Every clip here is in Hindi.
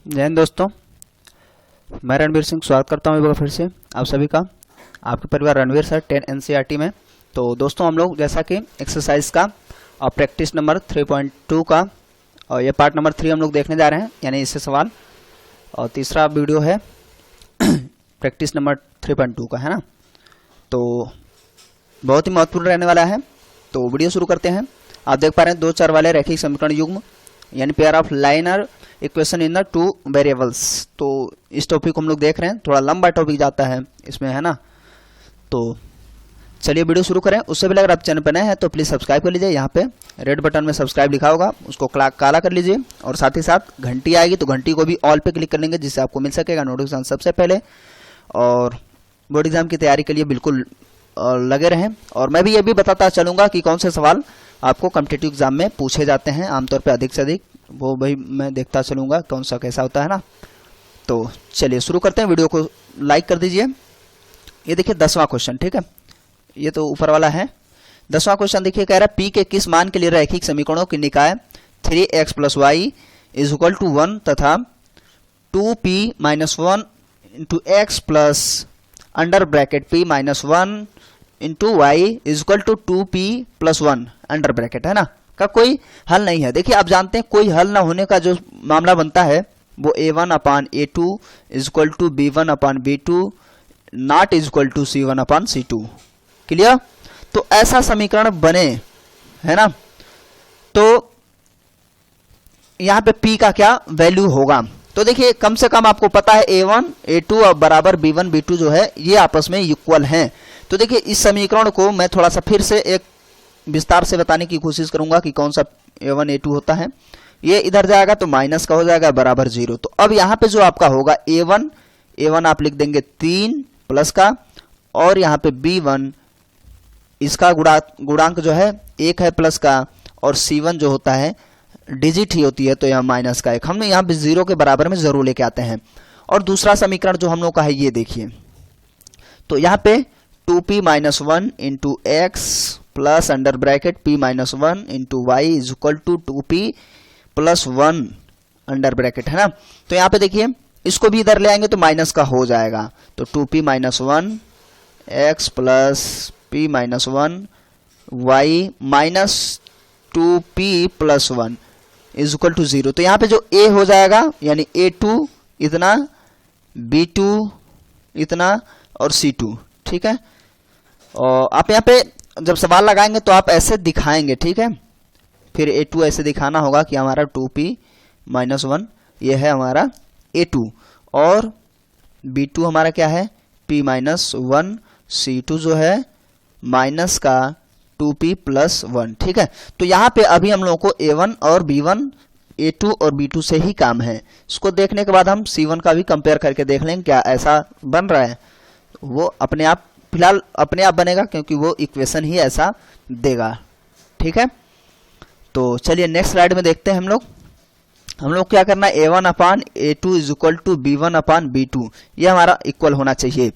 जय हिंद दोस्तों, मैं रणवीर सिंह स्वागत करता हूँ एक बार फिर से आप सभी का आपके परिवार रणवीर सर 10 NCERT में। तो दोस्तों हम लोग जैसा कि एक्सरसाइज का और प्रैक्टिस नंबर 3.2 का और ये पार्ट नंबर 3 हम लोग देखने जा रहे हैं, यानी इससे सवाल और तीसरा वीडियो है प्रैक्टिस नंबर 3.2 का, है ना। तो बहुत ही महत्वपूर्ण रहने वाला है। तो वीडियो शुरू करते हैं। आप देख पा रहे हैं दो चर वाले रैखिक समीकरण युग्म यानी pair of liner equation in the two variables. तो इस टॉपिक को हम लोग देख रहे हैं, थोड़ा लंबा टॉपिक जाता है इसमें, है ना। तो चलिए वीडियो शुरू करें। उससे पहले अगर आप चैनल पर नए हैं तो प्लीज़ सब्सक्राइब कर लीजिए। यहाँ पे रेड बटन में सब्सक्राइब लिखा होगा, उसको काला कर लीजिए और साथ ही साथ घंटी आएगी तो घंटी को भी ऑल पे क्लिक कर लेंगे, जिससे आपको मिल सकेगा नोटिफिकेशन सबसे पहले। और बोर्ड एग्जाम की तैयारी के लिए बिल्कुल लगे रहें। और मैं भी ये भी बताता चलूँगा कि कौन से सवाल आपको कॉम्पिटिटिव एग्जाम में पूछे जाते हैं आमतौर पर अधिक से अधिक, वो भाई मैं देखता चलूँगा कौन सा कैसा होता है ना। तो चलिए शुरू करते हैं। वीडियो को लाइक कर दीजिए। ये देखिए 10वां क्वेश्चन, ठीक है, ये तो ऊपर वाला है। 10वां क्वेश्चन देखिए, कह रहा है P के किस मान के लिए रैखिक समीकरणों की निकाय 3x + y = 1 तथा 2p - 1 × x plus under bracket p - 1 × y = 2p + 1 under bracket, है ना, का कोई हल नहीं है। देखिए आप जानते हैं कोई हल ना होने का जो मामला बनता है वो a1/a2 = b1/b2 not = c1/c2। Clear. तो ऐसा समीकरण बने, है ना। तो यहां पे p का क्या वैल्यू होगा। तो देखिए कम से कम आपको पता है a1 a2 और बराबर b1 b2 जो है ये आपस में इक्वल हैं। तो देखिए इस समीकरण को मैं थोड़ा सा फिर से एक विस्तार से बताने की कोशिश करूंगा कि कौन सा a1 a2 होता है। ये इधर जाएगा तो माइनस का हो जाएगा बराबर 0। तो अब यहाँ पे जो आपका होगा a1 आप लिख देंगे 3 प्लस का, और यहाँ पे b1 इसका गुणांक जो है 1 है प्लस का, और c1 जो होता है डिजिट ही होती है तो यहाँ माइनस का 1 हमने यहाँ पे 0 के बराबर में जरूर लेके आते हैं। और दूसरा समीकरण जो हम लोग का है ये देखिए, तो यहाँ पे 2p - 1 × x plus under bracket p - 1 × y = 2p + 1 under bracket, है ना। तो यहाँ पे देखिए इसको भी इधर ले आएंगे तो माइनस का हो जाएगा, तो 2p - 1 x plus p - 1 y minus 2p + 1 = 0। तो यहाँ पे जो a हो जाएगा यानी a2 इतना, b2 इतना और c2, ठीक है। और आप यहाँ पे जब सवाल लगाएंगे तो आप ऐसे दिखाएंगे, ठीक है। फिर a2 ऐसे दिखाना होगा कि हमारा 2p - 1 ये है हमारा a2, और b2 हमारा क्या है p - 1, c2 जो है माइनस का 2p + 1, ठीक है। तो यहाँ पे अभी हम लोगों को a1 और b1 a2 और b2 से ही काम है। इसको देखने के बाद हम c1 का भी कंपेयर करके देख लेंगे क्या ऐसा बन रहा है। वो अपने आप फिलहाल अपने आप बनेगा क्योंकि वो इक्वेशन ही ऐसा देगा, ठीक है। तो चलिए नेक्स्ट स्लाइड में देखते हैं हम लोग क्या करना है, a1/a2 = b1/b2 ये हमारा इक्वल होना चाहिए।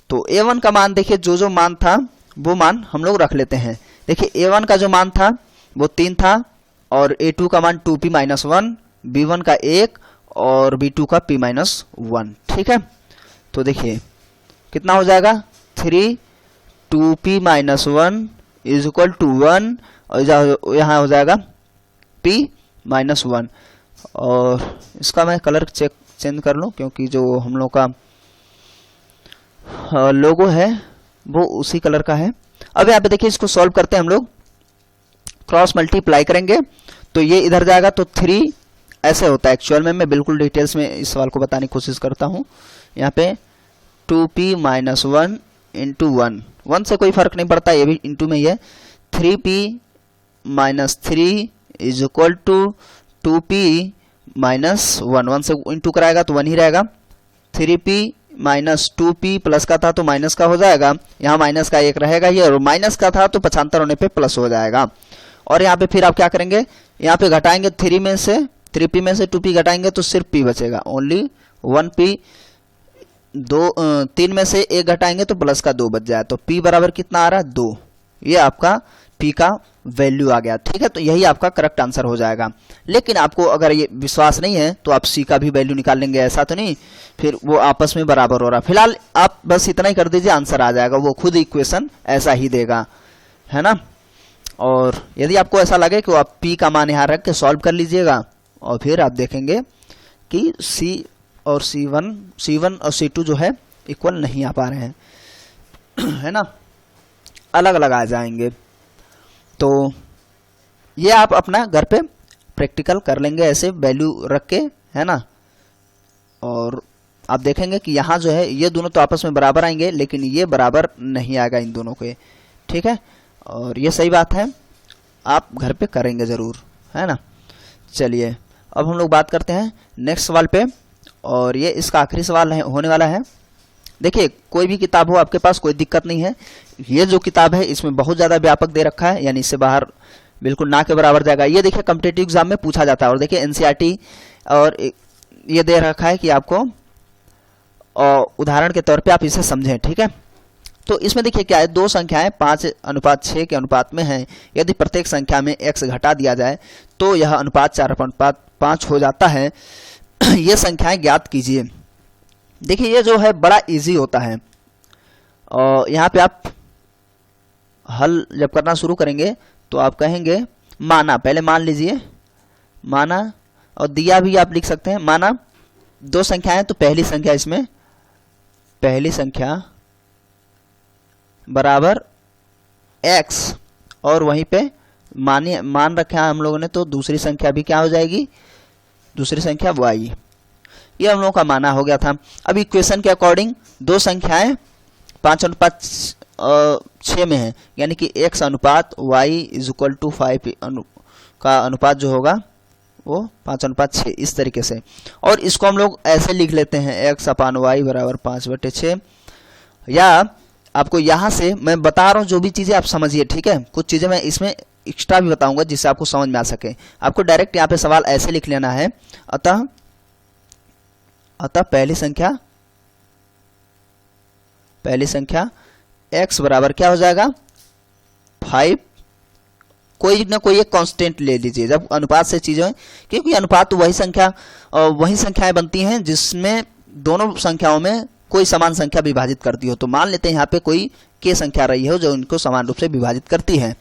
तो a1 का मान देखिए जो मान था वो मान हम लोग रख लेते हैं। देखिए a1 का जो मान था वो 3 था, और a2 का मान 2p - 1, b1 का 1 और b2 का p - 1, ठीक है। तो देखिए कितना हो जाएगा 3 2p - 1 = 1, और यहाँ हो जाएगा p - 1। और इसका मैं कलर चेंज कर लूँ क्योंकि जो हम लोग का लोगो है वो उसी कलर का है। अब यहाँ पे देखिए इसको सॉल्व करते हैं हम लोग, क्रॉस मल्टीप्लाई करेंगे तो ये इधर जाएगा तो 3 ऐसे होता है एक्चुअल में। मैं बिल्कुल डिटेल्स में इस सवाल को बताने की कोशिश करता हूँ। यहाँ पे 2p - 1 × 1 से कोई फर्क नहीं पड़ता, ये भी इंटू में ही है। 3p - 3 = 2p - 1 से इंटू कराएगा तो 1 ही रहेगा। 3p - 2p प्लस का था तो माइनस का हो जाएगा, यहाँ माइनस का 1 रहेगा ही, और माइनस का था तो पक्षांतर होने पे प्लस हो जाएगा। और यहाँ पे फिर आप क्या करेंगे, यहाँ पे घटाएंगे 3p में से 2p घटाएंगे तो सिर्फ p बचेगा, ओनली 1p। 3 में से 1 घटाएंगे तो प्लस का 2 बच जाए, तो p बराबर कितना आ रहा है 2। ये आपका p का वैल्यू आ गया। ठीक है, तो यही आपका करेक्ट आंसर हो जाएगा। लेकिन आपको अगर ये विश्वास नहीं है तो आप सी का भी वैल्यू निकाल लेंगे, ऐसा तो नहीं, फिर वो आपस में बराबर हो रहा। फिलहाल आप बस इतना ही कर दीजिए, आंसर आ जाएगा, वो खुद इक्वेशन ऐसा ही देगा, है ना। और यदि आपको ऐसा लगे कि आप पी का मान यहाँ रख के सॉल्व कर लीजिएगा और फिर आप देखेंगे कि सी और C1 और C2 जो है इक्वल नहीं आ पा रहे हैं, है ना, अलग अलग आ जाएंगे। तो ये आप अपना घर पे प्रैक्टिकल कर लेंगे ऐसे वैल्यू रख के, है ना। और आप देखेंगे कि यहाँ जो है ये दोनों तो आपस में बराबर आएंगे, लेकिन ये बराबर नहीं आएगा इन दोनों के। ठीक है, और ये सही बात है, आप घर पे करेंगे ज़रूर, है ना। चलिए अब हम लोग बात करते हैं नेक्स्ट सवाल पे, और ये इसका आखिरी सवाल होने वाला है। देखिए कोई भी किताब हो आपके पास, कोई दिक्कत नहीं है। ये जो किताब है इसमें बहुत ज़्यादा व्यापक दे रखा है, यानी इससे बाहर बिल्कुल ना के बराबर जाएगा। ये देखिए कॉम्पिटिटिव एग्जाम में पूछा जाता है। और देखिए एनसीईआरटी और ये दे रखा है कि आपको उदाहरण के तौर पे आप इसे समझें। ठीक है, तो इसमें देखिए क्या है, दो संख्याएं 5:6 के अनुपात में हैं। यदि प्रत्येक संख्या में x घटा दिया जाए तो यह अनुपात 4:5 हो जाता है। ये संख्याएं ज्ञात कीजिए। देखिए ये जो है बड़ा इजी होता है, और यहाँ पे आप हल जब करना शुरू करेंगे तो आप कहेंगे माना, पहले मान लीजिए, माना, और दिया भी आप लिख सकते हैं। माना दो संख्याएं, तो पहली संख्या, इसमें पहली संख्या बराबर x, और वहीं पे मान रखा है हम लोगों ने, तो दूसरी संख्या भी क्या हो जाएगी, दूसरी संख्या y। ये हम लोगों का माना हो गया था। अब इक्वेशन के अकॉर्डिंग दो संख्याएं 5:6 में है, यानी कि x अनुपात y = 5 का अनुपात जो होगा वो 5:6 इस तरीके से। और इसको हम लोग ऐसे लिख लेते हैं x/y = 5/6। या आपको यहाँ से मैं बता रहा हूँ, जो भी चीज़ें आप समझिए। ठीक है, कुछ चीज़ें मैं इसमें एक्स्ट्रा भी बताऊंगा जिससे आपको समझ में आ सके। आपको डायरेक्ट यहाँ पे सवाल ऐसे लिख लेना है। अतः पहली संख्या x बराबर क्या हो जाएगा, 5। कोई ना कोई एक कांस्टेंट ले लीजिए जब अनुपात से चीजें, क्योंकि अनुपात तो वही संख्याएं बनती हैं जिसमें दोनों संख्याओं में कोई समान संख्या विभाजित करती हो। तो मान लेते हैं यहाँ पे कोई k संख्या रही हो जो इनको समान रूप से विभाजित करती है।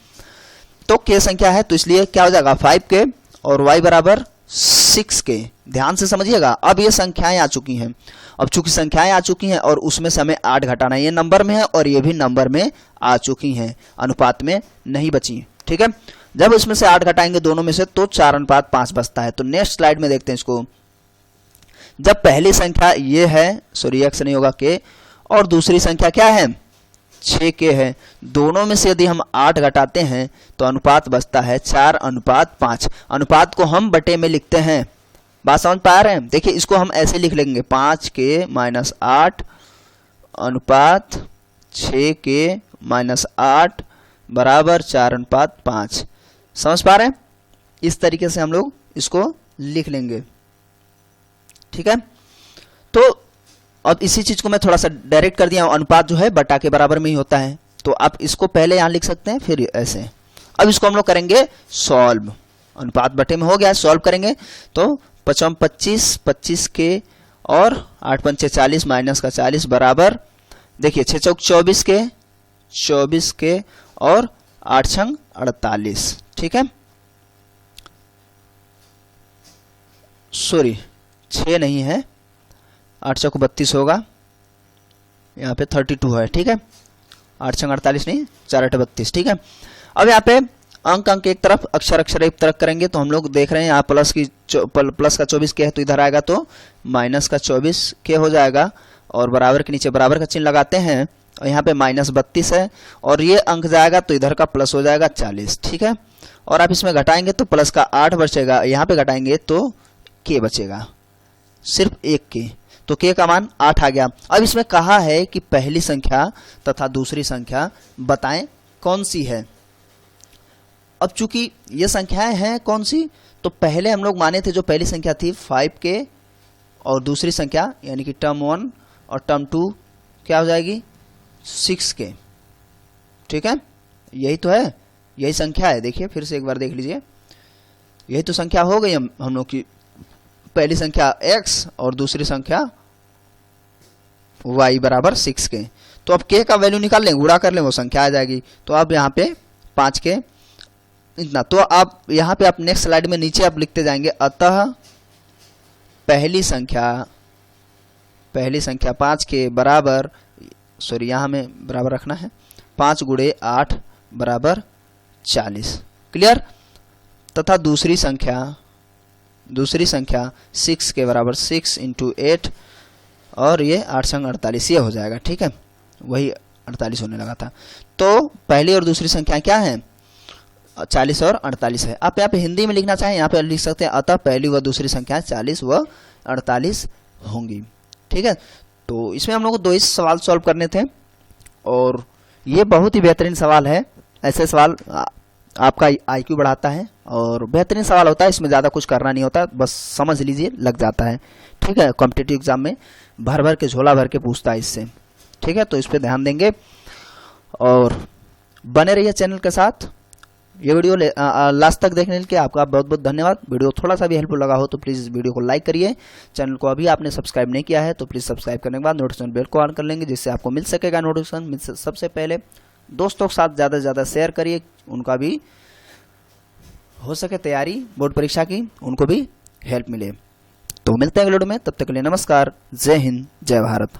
तो k संख्या है, तो इसलिए क्या हो जाएगा 5k, और y बराबर 6k। ध्यान से समझिएगा। अब ये संख्याएं आ चुकी हैं। अब चूंकि संख्याएं आ चुकी हैं और उसमें से हमें 8 घटाना है, ये नंबर में है और ये भी नंबर में आ चुकी हैं, अनुपात में नहीं बची। ठीक है, जब इसमें से 8 घटाएंगे दोनों में से तो 4:5 बचता है। तो नेक्स्ट स्लाइड में देखते हैं इसको। जब पहली संख्या ये है, सॉरी x नहीं होगा k, और दूसरी संख्या क्या है 6k है, दोनों में से यदि हम 8 घटाते हैं तो अनुपात बचता है 4:5। अनुपात को हम बटे में लिखते हैं, बात समझ पा रहे हैं। देखिए इसको हम ऐसे लिख लेंगे 5k - 8 अनुपात 6k - 8 बराबर 4:5। समझ पा रहे हैं, इस तरीके से हम लोग इसको लिख लेंगे। ठीक है, तो अब इसी चीज को मैं थोड़ा सा डायरेक्ट कर दिया हूं, अनुपात जो है बटा के बराबर में ही होता है। तो आप इसको पहले यहां लिख सकते हैं, फिर ऐसे। अब इसको हम लोग करेंगे सॉल्व। अनुपात बटे में हो गया, सॉल्व करेंगे तो 5×25 25k और 8×5 40 माइनस का 40 बराबर, देखिए 6×4 24k और 8×6 48। ठीक है, सॉरी 6 नहीं है, 8×4 32 होगा, यहाँ पे 32 है। ठीक है, 8×6 48 नहीं, 4×8 32। ठीक है, अब यहाँ पे अंक एक तरफ, अक्षर एक तरफ करेंगे तो हम लोग देख रहे हैं यहाँ प्लस का 24k है, तो इधर आएगा तो माइनस का 24k हो जाएगा, और बराबर के नीचे बराबर का चिन्ह लगाते हैं, और यहाँ पे -32 है, और ये अंक जाएगा तो इधर का प्लस हो जाएगा 40। ठीक है, और आप इसमें घटाएंगे तो प्लस का 8 बचेगा, यहाँ पे घटाएंगे तो k बचेगा, सिर्फ 1k, तो k का मान 8 आ गया। अब इसमें कहा है कि पहली संख्या तथा दूसरी संख्या बताएं कौन सी है। अब चूंकि ये संख्याएं हैं कौन सी, तो पहले हम लोग माने थे जो पहली संख्या थी 5k, और दूसरी संख्या यानी कि टर्म 1 और टर्म 2 क्या हो जाएगी 6k। ठीक है, यही तो है, यही संख्या है, देखिए फिर से एक बार देख लीजिए, यही तो संख्या हो गई हम लोग की, पहली संख्या x और दूसरी संख्या y बराबर 6 के। तो अब k का वैल्यू निकाल लें, गुणा कर लें, वो संख्या आ जाएगी। तो अब यहाँ पे 5 के इतना, तो आप यहाँ पे आप नेक्स्ट स्लाइड में नीचे आप लिखते जाएंगे, अतः पहली संख्या 5 के बराबर, सॉरी यहाँ में बराबर रखना है, 5 गुणे 8 बराबर 40, क्लियर। तथा दूसरी संख्या 6 के बराबर 6 × 8 और ये 8 संग 48, ये हो जाएगा, ठीक है, वही 48 होने लगा था। तो पहली और दूसरी संख्या क्या है, 40 और 48 है। आप यहाँ पे हिंदी में लिखना चाहें, यहाँ पे लिख सकते हैं, अतः पहली व दूसरी संख्या 40 व 48 होंगी, ठीक है। तो इसमें हम लोग को 2 ही सवाल सॉल्व करने थे और ये बहुत ही बेहतरीन सवाल है। ऐसे सवाल आपका IQ बढ़ाता है और बेहतरीन सवाल होता है, इसमें ज़्यादा कुछ करना नहीं होता, बस समझ लीजिए, लग जाता है, ठीक है। कॉम्पिटिटिव एग्जाम में भर के झोला भर के पूछता है इससे, ठीक है। तो इस पर ध्यान देंगे और बने रहिए चैनल के साथ। ये वीडियो लास्ट तक देखने के लिए आपका बहुत बहुत धन्यवाद। वीडियो थोड़ा सा भी हेल्पफुल लगा हो तो प्लीज़ वीडियो को लाइक करिए। चैनल को अभी आपने सब्सक्राइब नहीं किया है तो प्लीज़ सब्सक्राइब करने के बाद नोटिफिकेशन बेल को ऑन कर लेंगे, जिससे आपको मिल सकेगा नोटिफिकेशन सबसे पहले। दोस्तों के साथ ज़्यादा से ज़्यादा शेयर करिए, उनका भी हो सके तैयारी बोर्ड परीक्षा की, उनको भी हेल्प मिले। तो मिलते हैं अगले वीडियो में, तब तक के लिए नमस्कार, जय हिंद, जय भारत।